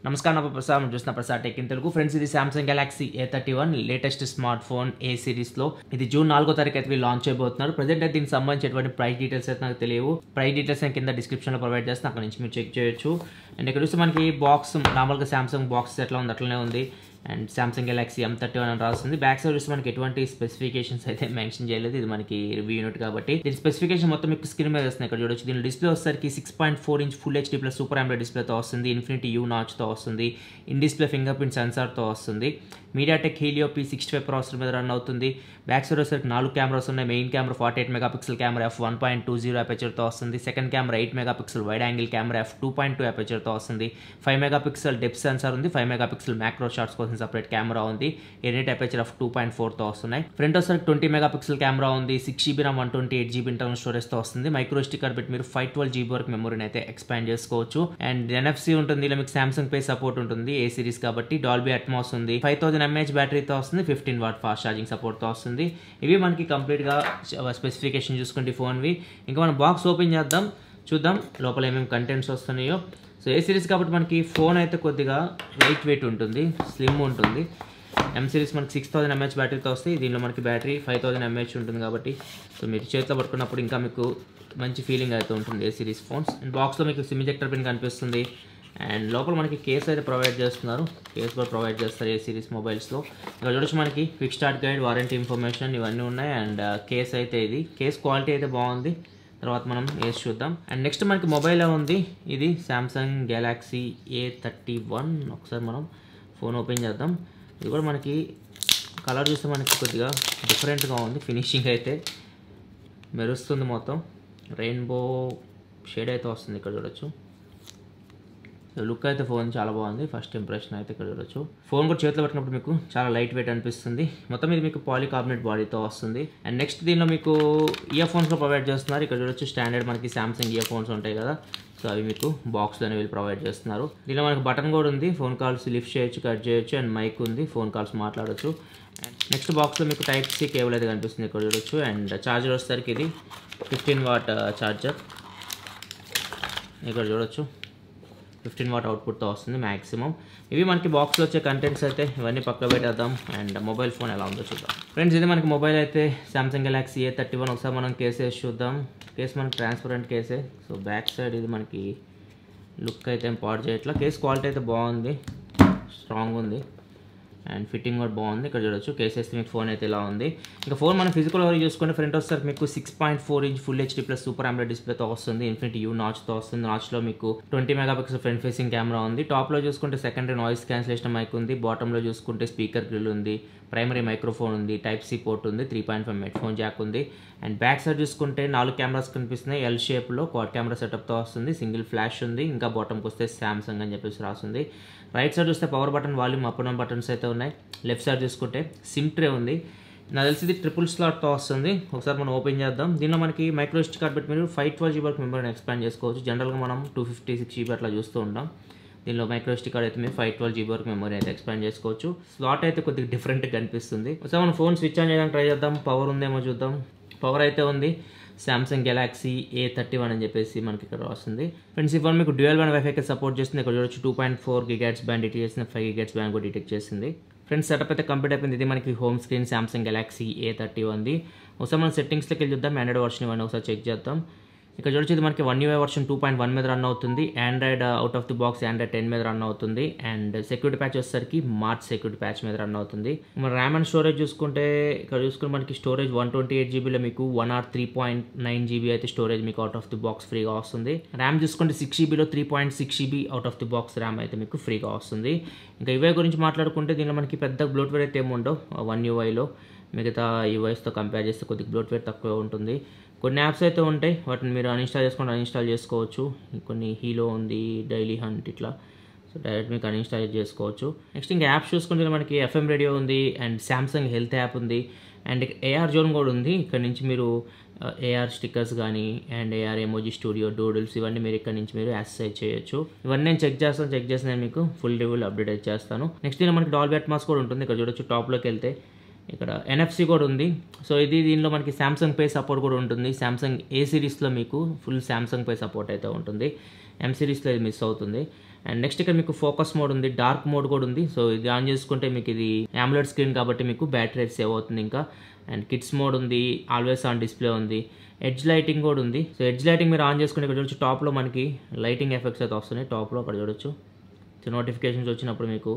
నమస్కారం నా ప్రసాద్ మనం చూస్తున్న Prasadtechintelugu ఫ్రెండ్స్ ఇది Samsung Galaxy A31 latest smart phone A series లో ఇది జూన్ 4వ తారీఖు అయితే లాంచ్ చేయబోతున్నారు ప్రెజెంట్ అయితే దీనికి సంబంధించినటువంటి ప్రైస్ డీటెయిల్స్ అయితే నాకు తెలియవు ప్రైస్ డీటెయిల్స్ నేను కింద డిస్క్రిప్షన్ లో ప్రొవైడ్ చేస్తాను అక్కడ నుంచి మీరు చెక్ చేయొచ్చు అండ్ ఇక్కడ చూస్తే మనకి బాక్స్ నార్మల్గా Samsung బాక్స్ ఎట్లా ఉంది అట్లనే ఉంది అండ్ Samsung Galaxy M31 అని రాస్తుంది బ్యాక్ సైడ్ చూస్తే మనకి ఎటువంటి స్పెసిఫికేషన్స్ అయితే మెన్షన్ చేయలేదు ఇది మనకి రివ్యూ యూనిట్ కాబట్టి దీని స్పెసిఫికేషన్ మొత్తం మీకు స్క్రీన్ మీద వస్తుంది ఇక్కడ చూడొచ్చు దీని డిస్ప్లే వచ్చేసరికి 6.4 inch full HD plus super AMOLED డిస్ప్లేతో వస్తుంది ఇన్ఫినిటీ యూ నాచ్ తో వస్తుంది in display finger print censor తో వస్తుంది MediaTek Helio P65 ప్రాసెసర్ మీద రన్ అవుతుంది బ్యాక్ సైడ్ వచ్చేసరికి 4 కెమెరాస్ ఉన్నాయి main camera 48 megapixel camera f1.20 aperture తో వస్తుంది second camera 8 megapixel wide angle camera f2.2 aperture తో వస్తుంది 5 మెగాపిక్సెల్ డెప్త్ సెన్సార్ ఉంది 5 మెగాపిక్సెల్ మ్యాక్రో షాట్స్ కోసం సెపరేట్ కెమెరా ఉంది ఎడిట్ అపర్చర్ f2.4 తో వస్తున్నాయి ఫ్రంట్ వచ్చేసరికి 20 మెగాపిక్సెల్ కెమెరా ఉంది 6GB RAM 128GB internal storage తో వస్తుంది మైక్రో SD కార్డ్ పెట్టి మీరు 512GB వరకు మెమరీని అయితే ఎక్స్పాండ్ చేసుకోవచ్చు అండ్ NFC ఉంటుంది ఇలా మీకు Samsung Pay సపోర్ట్ ఉంటుంది ఏ సిరీస్ కాబట్టి డాల్బీ అట్మాస్ ఉంది 5000 mAh బ్యాటరీతో వస్తుంది 15 వాట్ ఫాస్ట్ ఛార్జింగ్ సపోర్ట్ తో వస్తుంది ఇవి మనకి కంప్లీట్ గా స్పెసిఫికేషన్ చూసుకుంటే ఫోన్ వి ఇంకా మనం బాక్స్ ఓపెన్ చేద్దాం చూద్దాం లోపల ఏమేమి కంటెంట్స్ వస్తున్నాయో సో ఏ సిరీస్ కాబట్టి మనకి ఫోన్ అయితే కొద్దిగా లైట్ వెయిట్ ఉంటుంది స్లిమ్ ఉంటుంది M సిరీస్ మనకి 6000 mAh బ్యాటరీతో వస్తుంది దీనిలో మనకి బ్యాటరీ 5000 mAh ఉంటుంది కాబట్టి సో మీరు చేతిలో పట్టుకున్నప్పుడు ఇంకా మీకు మంచి ఫీలింగ్ అయితే ఉంటుంది ఏ సిరీస్ ఫోన్స్ అండ్ బాక్స్లో మీకు సిమ్ ఇంజెక్టర్ పిన్ కనిపిస్తుంది అండ్ లోపల మనకి కేస్ అయితే ప్రొవైడ్ చేస్తున్నారు కేస్ కూడా ప్రొవైడ్ చేస్తారు ఏ సిరీస్ మొబైల్స్లో ఇక్కడ చూడొచ్చు మనకి quick start guide warranty information ఇవన్నీ ఉన్నాయి అండ్ కేస్ అయితే ఇది కేస్ క్వాలిటీ అయితే బాగుంది తర్వాత మనం వేసి చూద్దాం అండ్ నెక్స్ట్ మనకి మొబైల్ ఉంది ఇది Samsung Galaxy A31 ఒకసారి మనం ఫోన్ ఓపెన్ చేద్దాం ఇది కూడా మనకి కలర్ చూస్తే మనకి కొద్దిగా డిఫరెంట్గా ఉంది ఫినిషింగ్ అయితే మెరుస్తుంది మొత్తం రెయిన్బో షేడ్ అయితే వస్తుంది ఇక్కడ చూడొచ్చు లుక్ అయితే ఫోన్ చాలా బాగుంది ఫస్ట్ ఇంప్రెషన్ అయితే ఇక్కడ చూడొచ్చు ఫోన్ కూడా చేతిలో పట్టినప్పుడు మీకు చాలా లైట్ వెయిట్ అనిపిస్తుంది మొత్తం ఇది మీకు పాలికార్బోనేట్ బాడీతో వస్తుంది అండ్ నెక్స్ట్ దీనిలో మీకు ఇయర్ ఫోన్స్లో ప్రొవైడ్ చేస్తున్నారు ఇక్కడ చూడొచ్చు స్టాండర్డ్ మనకి Samsung ఇయర్ ఫోన్స్ ఉంటాయి కదా సో అవి మీకు బాక్స్లోనే వీళ్ళు ప్రొవైడ్ చేస్తున్నారు దీనిలో మనకి బటన్ కూడా ఉంది ఫోన్ కాల్స్ లిఫ్ట్ చేయొచ్చు కట్ చేయొచ్చు అండ్ మైక్ ఉంది ఫోన్ కాల్స్ మాట్లాడొచ్చు అండ్ నెక్స్ట్ బాక్స్లో మీకు Type-C కేబుల్ అయితే కనిపిస్తుంది ఇక్కడ చూడొచ్చు అండ్ ఛార్జర్ వచ్చేసరికి ఇది 15 వాట్ ఛార్జర్ ఇక్కడ చూడొచ్చు 15 వాట్ అవుట్పుట్తో వస్తుంది మ్యాక్సిమం ఇవి మనకి బాక్స్లో వచ్చే కంటెంట్స్ అయితే ఇవన్నీ పక్క పెట్టేద్దాం అండ్ మొబైల్ ఫోన్ ఎలా ఉందో చూద్దాం ఫ్రెండ్స్ ఇది మనకి మొబైల్ అయితే Samsung Galaxy A31 ఒకసారి మనం కేస్ వేసి చూద్దాం కేస్ మనకి ట్రాన్స్పరెంట్ కేసే సో బ్యాక్ సైడ్ ఇది మనకి లుక్ అయితే ఏం పాడు చేయట్లా కేస్ క్వాలిటీ అయితే బాగుంది స్ట్రాంగ్ ఉంది అండ్ ఫిట్టింగ్ కూడా బాగుంది ఇక్కడ చూడొచ్చు కేస్ వేస్తే మీకు ఫోన్ అయితే ఇలా ఉంది ఇంకా ఫోన్ మనం ఫిజికల్ వరకు చూసుకుంటే ఫ్రంట్ వచ్చేసరికి మీకు 6.4 inch full HD plus super AMOLED డిస్ప్లేతో వస్తుంది ఇన్ఫినిటీ యూ నాచ్తో వస్తుంది నాచ్లో మీకు 20 మెగాపిక్సెల్ ఫ్రంట్ ఫేసింగ్ కెమెరా ఉంది టాప్లో చూసుకుంటే సెకండరీ నాయిస్ క్యాన్సిలేషన్ మైక్ ఉంది బాటంలో చూసుకుంటే స్పీకర్ గ్రిల్ ఉంది ప్రైమరీ మైక్రోఫోన్ ఉంది Type-C పోర్ట్ ఉంది 3.5 హెడ్ఫోన్ జాక్ ఉంది అండ్ బ్యాక్ సైడ్ చూసుకుంటే 4 కెమెరాస్ కనిపిస్తున్నాయి ఎల్ షేప్లో క్వాడ్ కెమెరా సెటప్తో వస్తుంది సింగిల్ ఫ్లాష్ ఉంది ఇంకా బాటంకి వస్తే Samsung అని చెప్పేసి రాస్తుంది రైట్ సైడ్ చూస్తే power button volume up and buttons అయితే ఉన్నాయి లెఫ్ట్ సైడ్ చూసుకుంటే సిమ్ ట్రే ఉంది నాకు తెలిసి ఇది ట్రిపుల్ స్లాట్తో వస్తుంది ఒకసారి మనం ఓపెన్ చేద్దాం దీనిలో మనకి మైక్రో SD కార్డ్ పెట్టి మీరు 512GB వరకు మెమరీని ఎక్స్పాండ్ చేసుకోవచ్చు జనరల్గా మనం 256GB అట్లా చూస్తూ ఉంటాం దీనిలో మైక్రో SD కార్డ్ అయితే మీరు 512GB వరకు మెమరీ అయితే ఎక్స్పాండ్ చేసుకోవచ్చు స్లాట్ అయితే కొద్దిగా డిఫరెంట్గా కనిపిస్తుంది ఒకసారి మనం ఫోన్ స్విచ్ ఆన్ చేయడానికి ట్రై చేద్దాం పవర్ ఉందేమో చూద్దాం పవర్ అయితే ఉంది Samsung Galaxy A31 అని చెప్పేసి మనకి ఇక్కడ వస్తుంది ఫ్రెండ్స్ ఈ ఫోన్ మీకు డ్యూయల్ బ్యాండ్ వైఫైకి సపోర్ట్ చేస్తుంది ఇక్కడ చూడొచ్చు 2.4 GHz బ్యాండ్ డిటెక్ట్ చేసింది 5 GHz బ్యాండ్ కూడా డిటెక్ట్ చేసింది ఫ్రెండ్స్ సెటప్ అయితే కంప్లీట్ అయిపోయింది ఇది మనకి home screen Samsung Galaxy A31 ఒకసారి మనం సెట్టింగ్స్లోకి వెళ్ళి చూద్దాం ఆండ్రాయిడ్ వర్షన్ ఇవన్నీ ఒకసారి చెక్ చేద్దాం ఇక్కడ చూడొచ్చు ఇది మనకి 1UI వర్షన్ 2.1 మీద రన్ అవుతుంది Android out of the box Android 10 మీద రన్ అవుతుంది అండ్ సెక్యూరిటీ ప్యాచ్ వచ్చేసరికి మార్చ్ సెక్యూరిటీ ప్యాచ్ మీద రన్ అవుతుంది మన ర్యామ్ అండ్ స్టోరేజ్ చూసుకుంటే ఇక్కడ చూసుకుంటే మనకి స్టోరేజ్ 128GBలో మీకు 103.9GB అయితే స్టోరేజ్ మీకు అవుట్ ఆఫ్ ది బాక్స్ ఫ్రీగా వస్తుంది ర్యామ్ చూసుకుంటే 6GBలో 3.6GB out of the box RAM అయితే మీకు ఫ్రీగా వస్తుంది ఇంకా ఇవే గురించి మాట్లాడుకుంటే దీనిలో మనకి పెద్ద బ్లోట్వేర్ అయితే ఏమి ఉండవు 1UIలో మిగతా UIస్తో కంపేర్ చేస్తే కొద్దిగా బ్లోట్వేర్ తక్కువ ఉంటుంది కొన్ని యాప్స్ అయితే ఉంటాయి వాటిని మీరు అన్ఇన్స్టాల్ చేసుకోవచ్చు కొన్ని హీలో ఉంది డైలీ హంట్ ఇట్లా సో డైరెక్ట్ మీకు అన్ఇన్స్టాల్ చేసుకోవచ్చు నెక్స్ట్ ఇంకా యాప్స్ చూసుకుంటే మనకి FM రేడియో ఉంది అండ్ Samsung హెల్త్ యాప్ ఉంది అండ్ AR జోన్ కూడా ఉంది ఇక్కడ నుంచి మీరు AR స్టిక్కర్స్ కానీ and AR emoji studio doodles ఇవన్నీ మీరు ఇక్కడ నుంచి మీరు యాక్సెస్ చేయొచ్చు ఇవన్నీ నేను చెక్ చేసి నేను మీకు ఫుల్ రివ్యూలు అప్డేట్ చేస్తాను నెక్స్ట్ దీనిలో మనకి డాల్బీ అట్మాస్ కూడా ఉంటుంది ఇక్కడ చూడొచ్చు టాప్లోకి వెళ్తే ఇక్కడ NFC కూడా ఉంది సో ఇది దీనిలో మనకి Samsung Pay సపోర్ట్ కూడా ఉంటుంది Samsung A సిరీస్లో మీకు ఫుల్ Samsung Pay సపోర్ట్ అయితే ఉంటుంది M సిరీస్లో ఇది మిస్ అవుతుంది అండ్ నెక్స్ట్ ఇక్కడ మీకు ఫోకస్ మోడ్ ఉంది, డార్క్ మోడ్ కూడా ఉంది. సో ఇది ఆన్ చేసుకుంటే మీకు ఇది AMOLED స్క్రీన్ కాబట్టి మీకు బ్యాటరీ సేవ్ అవుతుంది ఇంకా. అండ్ కిడ్స్ మోడ్ ఉంది, ఆల్వేస్ ఆన్ డిస్ప్లే ఉంది, ఎడ్జ్ లైటింగ్ కూడా ఉంది. సో ఎడ్జ్ లైటింగ్ మీరు ఆన్ చేసుకుంటే ఇక్కడ చూడొచ్చు టాప్లో మనకి లైటింగ్ ఎఫెక్ట్స్ అయితే వస్తున్నాయి. టాప్లో అక్కడ చూడొచ్చు. సో నోటిఫికేషన్స్ వచ్చినప్పుడు మీకు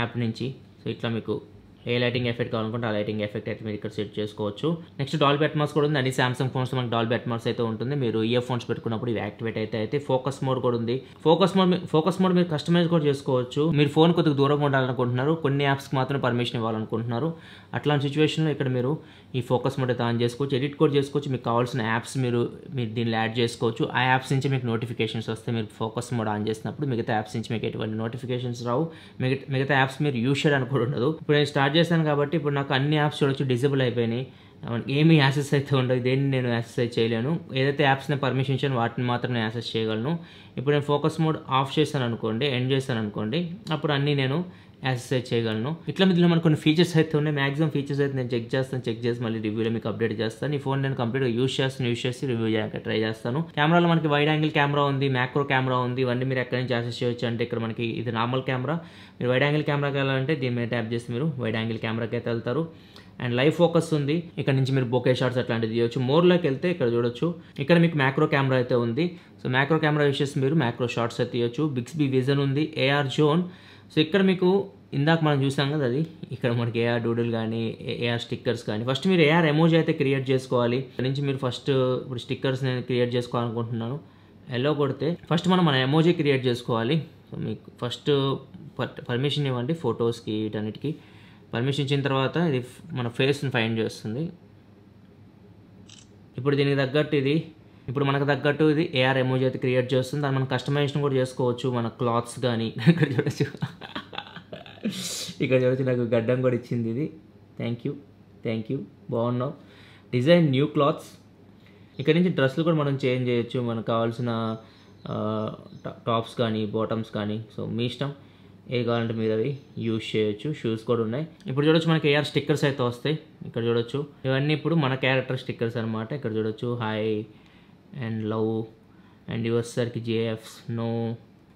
యాప్ నుంచి సో ఇట్లా మీకు ఏ లైటింగ్ ఎఫెక్ట్ కావాలనుకుంటే ఆ లైటింగ్ ఎఫెక్ట్ అయితే మీరు ఇక్కడ సెట్ చేసుకోవచ్చు. నెక్స్ట్ డాల్బీ అట్మాస్ కూడా ఉంది. అన్ని సామ్సంగ్ ఫోన్స్ మనకి డాల్బీ అట్మాస్ అయితే ఉంటుంది. మీరు ఇయర్ ఫోన్స్ పెట్టుకున్నప్పుడు ఇవి యాక్టివేట్ అయితే ఫోకస్ మోడ్ కూడా ఉంది. ఫోకస్ మోడ్ మీరు కస్టమైజ్ కూడా చేసుకోవచ్చు. మీరు ఫోన్ కొద్దిగా దూరంగా ఉండాలనుకుంటున్నారు, కొన్ని యాప్స్కి మాత్రం పర్మిషన్ ఇవ్వాలనుకుంటున్నారు, అట్లాంటి సిచ్యువేషన్లో ఇక్కడ మీరు ఈ ఫోకస్ మోడ్ అయితే ఆన్ చేసుకోవచ్చు. ఎడిట్ కూడా చేసుకోవచ్చు. మీకు కావాల్సిన యాప్స్ మీరు దీనిలో యాడ్ చేసుకోవచ్చు. ఆ యాప్స్ నుంచి మీకు నోటిఫికేషన్స్ వస్తే మీరు ఫోకస్ మోడ్ ఆన్ చేసినప్పుడు మిగతా యాప్స్ నుంచి మీకు ఎటువంటి నోటిఫికేషన్స్ రావు. మిగతా యాప్స్ మీరు యూజ్ చేయడానికి కూడా ఉండదు. ఇప్పుడు నేను స్టార్ట్ చేశాను కాబట్టి ఇప్పుడు నాకు అన్ని యాప్స్ చూడొచ్చు డిజేబుల్ అయిపోయినాయి. ఏమి యాక్సెస్ అయితే ఉండదు, దేన్ని నేను యాక్సెస్ చేయలేను. ఏదైతే యాప్స్ నేను పర్మిషన్ ఇచ్చాను వాటిని మాత్రం నేను యాక్సెస్ చేయగలను. ఇప్పుడు నేను ఫోకస్ మోడ్ ఆఫ్ చేశాను అనుకోండి, ఎండ్ చేశాను అనుకోండి, అప్పుడు అన్నీ నేను యాక్సెస్ చేయగలను. ఇట్లా దీనిలో మనకు కొన్ని ఫీచర్స్ అయితే ఉన్నాయి. మ్యాక్సిమం ఫీచర్స్ అయితే నేను చెక్ చేసి మళ్ళీ రివ్యూలో మీకు అప్డేట్ చేస్తాను. ఈ ఫోన్ నేను కంప్లీట్గా యూజ్ చేసి రివ్యూ చేయడానికి ట్రై చేస్తాను. కెమెరాలో మనకి వైడ్ యాంగిల్ కెమెరా ఉంది, మ్యాక్రో కెమెరా ఉంది. ఇవన్నీ మీరు ఎక్కడి నుంచి యాక్సెస్ చేయొచ్చు అంటే ఇక్కడ మనకి ఇది నార్మల్ కెమెరా. మీరు వైడ్ యాంగిల్ కెమెరాకి వెళ్ళాలంటే దీని మీద ట్యాప్ చేసి మీరు వైడ్ యాంగిల్ కెమెరాకి అయితే వెళ్తారు. అండ్ లైవ్ ఫోకస్ ఉంది. ఇక్కడ నుంచి మీరు బొకే షాట్స్ అట్లాంటివి తీయొచ్చు. మోర్లోకి వెళ్తే ఇక్కడ చూడొచ్చు, ఇక్కడ మీకు మ్యాక్రో కెమెరా అయితే ఉంది. సో మ్యాక్రో కెమెరా యూస్ చేసి మీరు మ్యాక్రో షాట్స్ అయితే తీయొచ్చు. బిక్స్బీ విజన్ ఉంది, AR జోన్. సో ఇక్కడ మీకు ఇందాక మనం చూసాం కదా, అది ఇక్కడ మనకి AR డూడిల్ కానీ AR స్టిక్కర్స్ కానీ. ఫస్ట్ మీరు AR ఎమోజీ అయితే క్రియేట్ చేసుకోవాలి. ఇక్కడ నుంచి మీరు ఫస్ట్ ఇప్పుడు స్టిక్కర్స్ నేను క్రియేట్ చేసుకోవాలనుకుంటున్నాను. ఎల్లో కొడితే ఫస్ట్ మన ఎమోజీ క్రియేట్ చేసుకోవాలి. సో మీకు ఫస్ట్ పర్మిషన్ ఇవ్వండి ఫొటోస్కి, వీటన్నిటికీ పర్మిషన్ ఇచ్చిన తర్వాత ఇది మన ఫేస్ని ఫైండ్ చేస్తుంది. ఇప్పుడు దీనికి తగ్గట్టు ఇప్పుడు మనకు తగ్గట్టు ఇది AR ఎమోజీ అయితే క్రియేట్ చేస్తుంది. దాన్ని మనం కస్టమైజేషన్ కూడా చేసుకోవచ్చు. మన క్లాత్స్ కానీ ఇక్కడ చూడొచ్చు నాకు గడ్డం కూడా ఇచ్చింది ఇది. థ్యాంక్ యూ బాగున్నావు. Design new clothes. ఇక్కడ నుంచి డ్రెస్సులు కూడా మనం చేంజ్ చేయొచ్చు. మనకు కావాల్సిన టాప్స్ కానీ బాటమ్స్ కానీ. సో మీ ఇష్టం, ఏ కావాలంటే మీరు అవి యూజ్ చేయొచ్చు. షూస్ కూడా ఉన్నాయి. ఇప్పుడు చూడొచ్చు మనకి AR స్టిక్కర్స్ అయితే వస్తాయి. ఇక్కడ చూడొచ్చు ఇవన్నీ ఇప్పుడు మన క్యారెక్టర్ స్టిక్కర్స్ అనమాట. ఇక్కడ చూడొచ్చు హాయ్ అండ్ లవ్ అండ్ యువర్సర్కి JFs నో.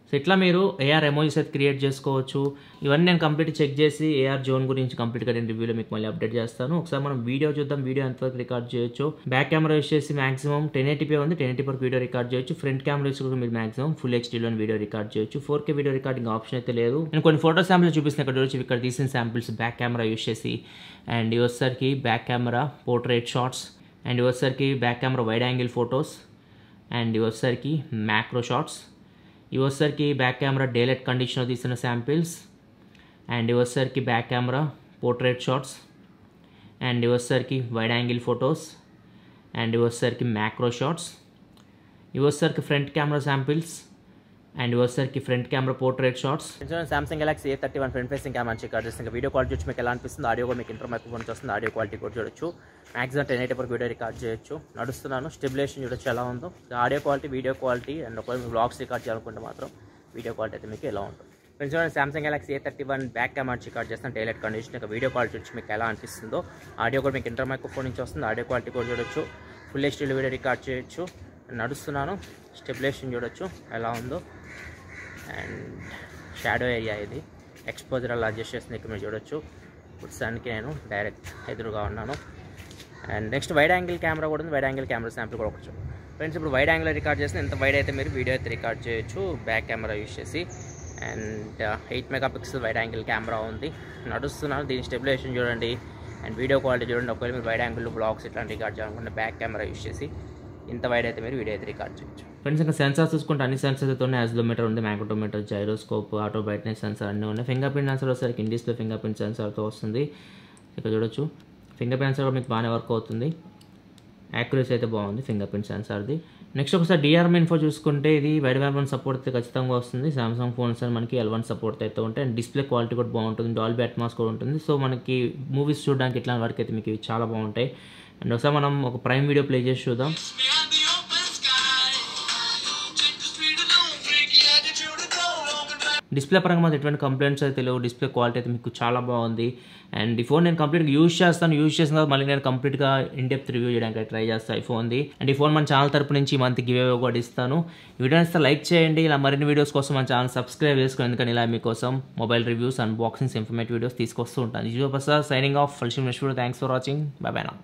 సో ఇట్లా మీరు AR ఎమోజీస్ అయితే క్రియేట్ చేసుకోవచ్చు. ఇవన్నీ నేను కంప్లీట్ చెక్ చేసి AR జోన్ గురించి కంప్లీట్గా నేను రివ్యూలో మీకు మళ్ళీ అప్డేట్ చేస్తాను. ఒకసారి మనం వీడియో చూద్దాం. వీడియో ఎంతవరకు రికార్డ్ చేయొచ్చు. బ్యాక్ కెమెరా యూస్ చేసి మాక్సిమం 1080p ఉంది, 1080p వరకు వీడియో రికార్డ్ చేయొచ్చు. ఫ్రంట్ కెమెరా యూస్ కూడా మీరు మాక్సిమం ఫుల్ HDలో వీడియో రికార్డ్ చేయొచ్చు. 4K వీడియో రికార్డింగ్ ఆప్షన్ అయితే లేదు. నేను కొన్ని ఫోటో శాంపిల్స్ చూపిస్తాను. ఇక్కడ చూడొచ్చు, ఇక్కడ తీసిన శాంపిల్స్ బ్యాక్ కెమెరా యూస్ చేసి. అండ్ యువర్సర్కి back camera portrait shots, and యువర్సర్కి back camera wide angle photos, and యువర్సర్కి మ్యాక్రో షాట్స్, యువర్సర్కి బ్యాక్ కెమెరా డేలైట్ కండిషన్లో తీసిన శాంపిల్స్, అండ్ యువర్సర్కి back camera portrait shots, and యువర్సర్కి వైడ్ యాంగిల్ ఫొటోస్, అండ్ యువర్సర్కి మ్యాక్రో షాట్స్, యువర్సర్కి ఫ్రంట్ కెమెరా శాంపిల్స్, అండ్ యువర్సర్కి front camera portrait shots. Samsung Galaxy A31 front facing camera record చేస్తుంది. Video quality చూసి మీకు ఎలా అనిపిస్తుంది, ఆడియో కూడా మీకు ఇంటర్ మైక్రోఫోన్ వస్తుంది. ఆడియో క్వాలిటీ కూడా చూడొచ్చు. మ్యాక్సిమం 1080p వరకు వీడియో రికార్డ్ చేయొచ్చు. నడుస్తున్నాను. స్టెబిలేషన్ చూడొచ్చు ఎలా ఉందో. Audio quality, video quality, and ఒకవేళ మీరు వ్లాగ్స్ రికార్డ్ చేయాలనుకుంటే మాత్రం వీడియో క్వాలిటీ అయితే మీకు ఎలా ఉంటుంది. ఫ్రెండ్స్ చూడండి, Samsung Galaxy A31 back camera record చేస్తాను. డైలైట్ కండిషన్ యొక్క వీడియో క్వాలిటీ వచ్చి మీకు ఎలా అనిపిస్తుందో. ఆడియో కూడా మీకు ఇంటర్ మైక్రోఫోన్ నుంచి వస్తుంది. ఆడియో క్వాలిటీ కూడా చూడొచ్చు. ఫుల్ HDలో వీడియో రికార్డ్ చేయొచ్చు. నడుస్తున్నాను. స్టెబిలేషన్ చూడొచ్చు ఎలా ఉందో. అండ్ షాడో ఏరియా ఇది ఎక్స్పోజర్ అలా అడ్జస్ట్ చేస్తుంది. ఇక్కడ మీరు చూడొచ్చు. ఇప్పుడు సన్కి నేను డైరెక్ట్ ఎదురుగా ఉన్నాను. And next wide angle camera కూడా ఉంది. వైడ్ యాంగిల్ కెమెరా శాంపుల్ కూడా ఒకటి ఫ్రెండ్స్. ఇప్పుడు వైడ్ యాంగిల్ రికార్డ్ చేస్తే ఎంత వైడ్ అయితే మీరు వీడియో అయితే రికార్డ్ చేయొచ్చు బ్యాక్ కెమెరా యూస్ చేసి. And 8 MP wide angle camera ఉంది. నడుస్తున్నాను. దీని స్టెబిలేషన్ చూడండి అండ్ వీడియో క్వాలిటీ చూడండి. ఒకవేళ మీరు వైడ్ యాంగిల్ బ్లాగ్స్ ఇట్లాంటి రికార్డ్ చేయాలనుకుంటే బ్యాక్ కెమెరా యూస్ చేసి ఇంత వైడ్ అయితే మీరు వీడియో అయితే రికార్డ్ చేయొచ్చు. ఫ్రెండ్స్ ఇంకా సెన్సార్స్ చూసుకుంటే అన్ని సెన్సార్స్ అయితే ఉన్నాయి. యాక్సిలరోమీటర్ ఉంది, magnetometer, gyroscope, auto brightness sensor అన్నీ ఉన్నాయి. ఫింగర్ ప్రింట్ సెన్సార్ వచ్చేసరికి ఇన్ డిస్ప్లే ఫింగర్ ప్రింట్ సెన్సార్తో వస్తుంది. ఇక్కడ చూడొచ్చు ఫింగర్ ప్రింట్ సెన్సార్ మీకు బాగానే వర్క్ అవుతుంది. యాక్యురసీ అయితే బాగుంది ఫింగర్ ప్రింట్ సెన్సార్ది. నెక్స్ట్ ఒకసారి DRM ఇన్ఫో చూసుకుంటే ఇది వైడ్ బ్యాండ్ సపోర్ట్ అయితే ఖచ్చితంగా వస్తుంది. సామ్సంగ్ ఫోన్స్ అని మనకి L1 సపోర్ట్ అయితే ఉంటాయి. అండ్ డిస్ప్లే క్వాలిటీ కూడా బాగుంటుంది. డాల్బీ అట్మాస్ కూడా ఉంటుంది. సో మనకి మూవీస్ చూడడానికి ఇట్లాంటి వరకు అయితే మీకు ఇవి చాలా బాగుంటాయి. అండ్ ఒకసారి మనం ఒక ప్రైమ్ వీడియో ప్లే చేసి చూద్దాం. డిస్ప్లే పరంగా మాకు ఎటువంటి కంప్లైంట్స్ అయితే లేవు. డిస్ప్లే క్వాలిటీ అయితే మీకు చాలా బాగుంది. అండ్ ఈ ఫోన్ నేను కంప్లీట్గా యూజ్ చేస్తాను. యూజ్ చేసిన తర్వాత మళ్ళీ నేను కంప్లీట్గా ఇన్డెప్త్ రివ్యూ చేయడానికి ట్రై చేస్తాను ఈ ఫోన్ది. అండ్ ఈ ఫోన్ మన ఛానల్ తరపు నుంచి ఈ మంత్ గివ్ అవే కూడా ఇస్తాను. ఈ వీడియో ఇస్తే లైక్ చేయండి. ఇలా మరిన్ని వీడియోస్ కోసం మన ఛానల్ సబ్స్క్రైబ్ చేసుకోండి. ఎందుకంటే ఇలా మీకోసం mobile reviews, unboxings, informative videos తీసుకొస్తూ ఉంటాను. Jio Prasad signing off. ఫల్షిమ్ next video. Thanks for watching. Bye bye నా.